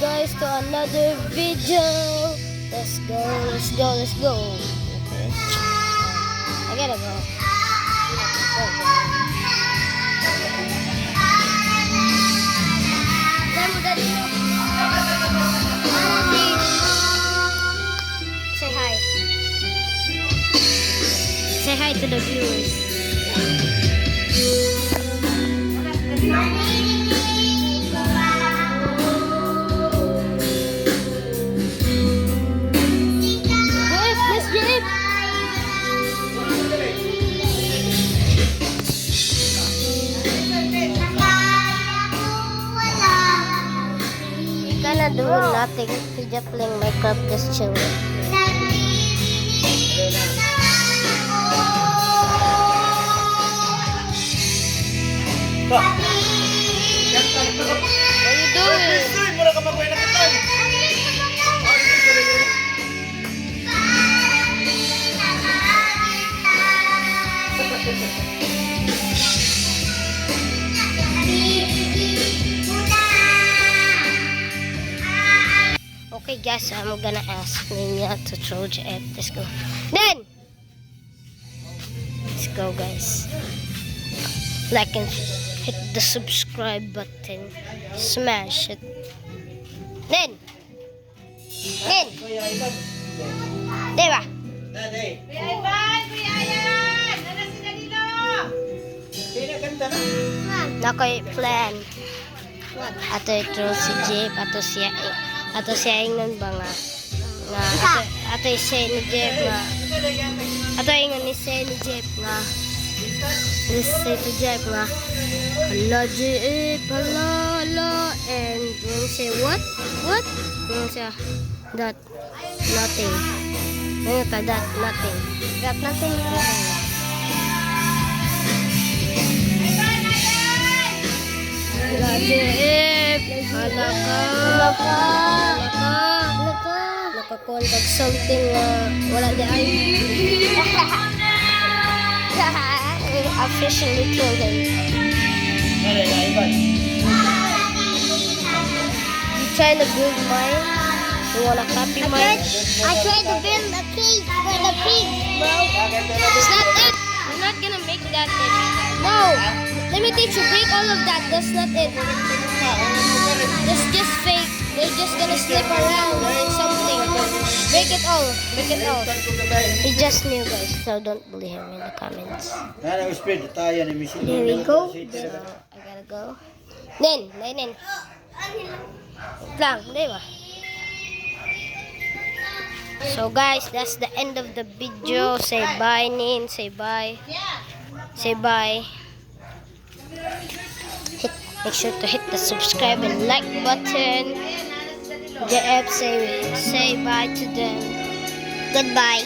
guys to another video. Let's go, let's go, let's go. Okay. I gotta go. Say hi. Say hi to the viewers. Gonna do nothing. He just playing Minecraft, just chilling. What are you doing? Okay guys, I'm gonna ask Nina to throw the egg. Let's go. Then! Let's go guys. Like and hit the subscribe button. Smash it. Then! Diba? Nakoy plan. Ato ito si Jeep, ato siya ingon ba nga ato siya ni Jeep nga ato ingon ni siya ni Jeep nga say to Jeep nga hala Jeep hala and when say what when siya that nothing that nothing hala Jeep hala ka nakakontak something wala di ay officially killed him. You trying to build mine? You wanna copy mine? I tried to build a cage for the pigs, bro. It's not it. You're not gonna make that it. No. Let me teach you. Break all of that. That's not it. That's just fake. They're just gonna slip around or something. Break it all. Break it all. He just knew, guys. So don't bully him in the comments. There we go. So I gotta go. Nin. Lang, diba? So guys, that's the end of the video. Say bye, Nin. Say bye. Say bye. Make sure to hit the subscribe and like button. The app say bye to them. Goodbye.